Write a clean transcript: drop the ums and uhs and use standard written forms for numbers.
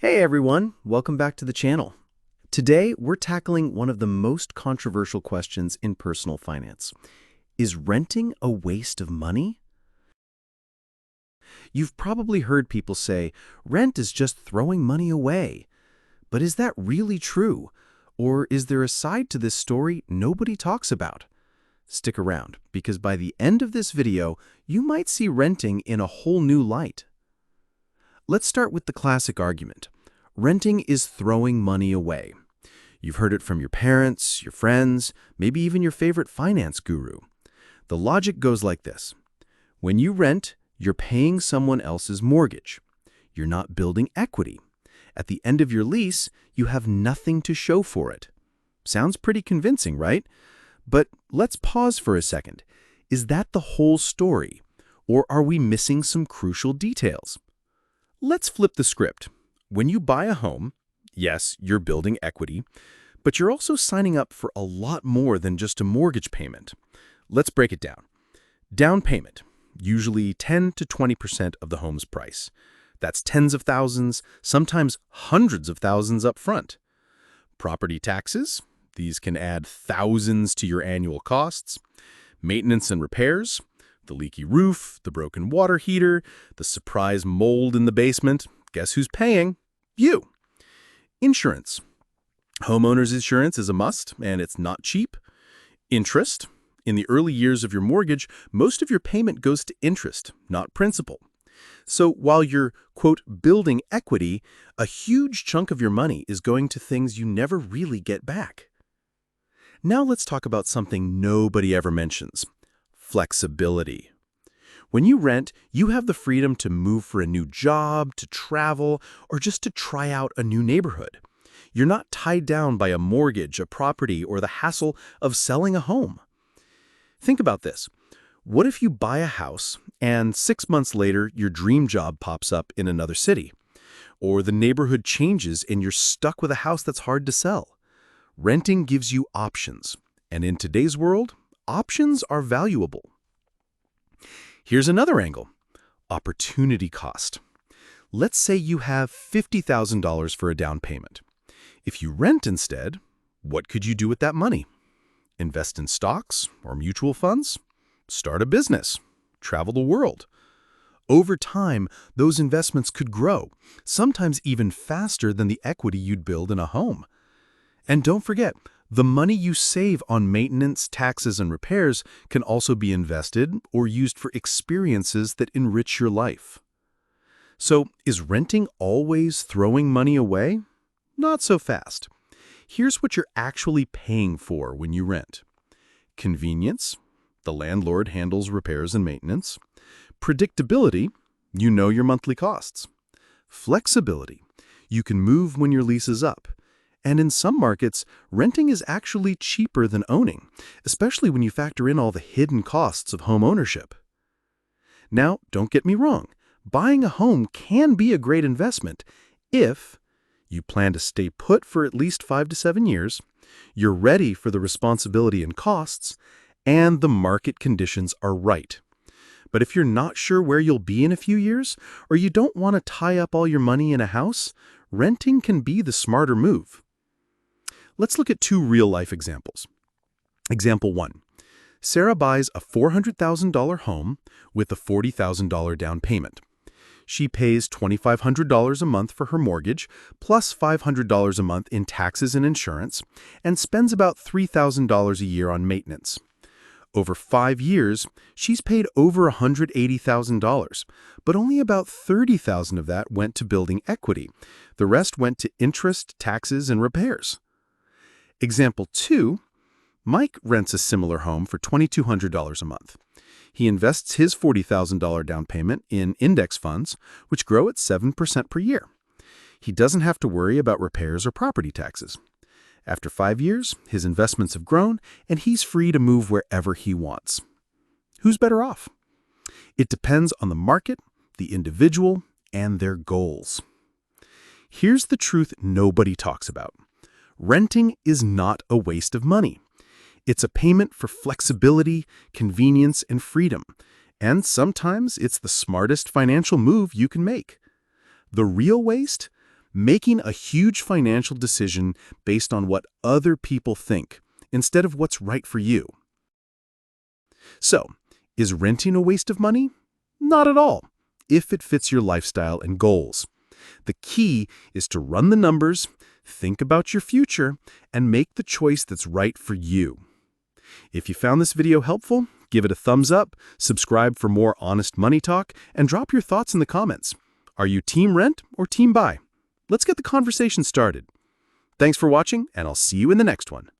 Hey everyone, welcome back to the channel. Today, we're tackling one of the most controversial questions in personal finance. Is renting a waste of money? You've probably heard people say, rent is just throwing money away. But is that really true? Or is there a side to this story nobody talks about? Stick around, because by the end of this video, you might see renting in a whole new light. Let's start with the classic argument. Renting is throwing money away. You've heard it from your parents, your friends, maybe even your favorite finance guru. The logic goes like this. When you rent, you're paying someone else's mortgage. You're not building equity. At the end of your lease, you have nothing to show for it. Sounds pretty convincing, right? But let's pause for a second. Is that the whole story? Or are we missing some crucial details? Let's flip the script. When you buy a home, yes, you're building equity, but you're also signing up for a lot more than just a mortgage payment. Let's break it down. Down payment, usually 10 to 20% of the home's price. That's tens of thousands, sometimes hundreds of thousands up front. Property taxes, these can add thousands to your annual costs. Maintenance and repairs, the leaky roof, the broken water heater, the surprise mold in the basement. Guess who's paying? You. Insurance. Homeowner's insurance is a must, and it's not cheap. Interest. In the early years of your mortgage, most of your payment goes to interest, not principal. So while you're, quote, building equity, a huge chunk of your money is going to things you never really get back. Now let's talk about something nobody ever mentions. Flexibility. When you rent, you have the freedom to move for a new job, to travel, or just to try out a new neighborhood. You're not tied down by a mortgage, a property, or the hassle of selling a home. Think about this. What if you buy a house and 6 months later your dream job pops up in another city? Or the neighborhood changes and you're stuck with a house that's hard to sell? Renting gives you options. And in today's world, options are valuable. Here's another angle. Opportunity cost. Let's say you have $50,000 for a down payment. If you rent instead, what could you do with that money? Invest in stocks or mutual funds? Start a business? Travel the world? Over time, those investments could grow, sometimes even faster than the equity you'd build in a home. And don't forget, the money you save on maintenance, taxes, and repairs can also be invested or used for experiences that enrich your life. So, is renting always throwing money away? Not so fast. Here's what you're actually paying for when you rent. Convenience. The landlord handles repairs and maintenance. Predictability. You know your monthly costs. Flexibility. You can move when your lease is up. And in some markets, renting is actually cheaper than owning, especially when you factor in all the hidden costs of home ownership. Now, don't get me wrong. Buying a home can be a great investment if you plan to stay put for at least 5 to 7 years, you're ready for the responsibility and costs, and the market conditions are right. But if you're not sure where you'll be in a few years, or you don't want to tie up all your money in a house, renting can be the smarter move. Let's look at 2 real-life examples. Example 1. Sarah buys a $400,000 home with a $40,000 down payment. She pays $2,500 a month for her mortgage, plus $500 a month in taxes and insurance, and spends about $3,000 a year on maintenance. Over 5 years, she's paid over $180,000, but only about $30,000 of that went to building equity. The rest went to interest, taxes, and repairs. Example 2, Mike rents a similar home for $2,200 a month. He invests his $40,000 down payment in index funds, which grow at 7% per year. He doesn't have to worry about repairs or property taxes. After 5 years, his investments have grown, and he's free to move wherever he wants. Who's better off? It depends on the market, the individual, and their goals. Here's the truth nobody talks about. Renting is not a waste of money. It's a payment for flexibility, convenience, and freedom. And sometimes it's the smartest financial move you can make. The real waste? making a huge financial decision based on what other people think, instead of what's right for you. So, is renting a waste of money? Not at all, if it fits your lifestyle and goals. The key is to run the numbers, think about your future, and make the choice that's right for you. If you found this video helpful, give it a thumbs up, subscribe for more honest money talk, and drop your thoughts in the comments. Are you team rent or team buy? Let's get the conversation started. Thanks for watching, and I'll see you in the next one.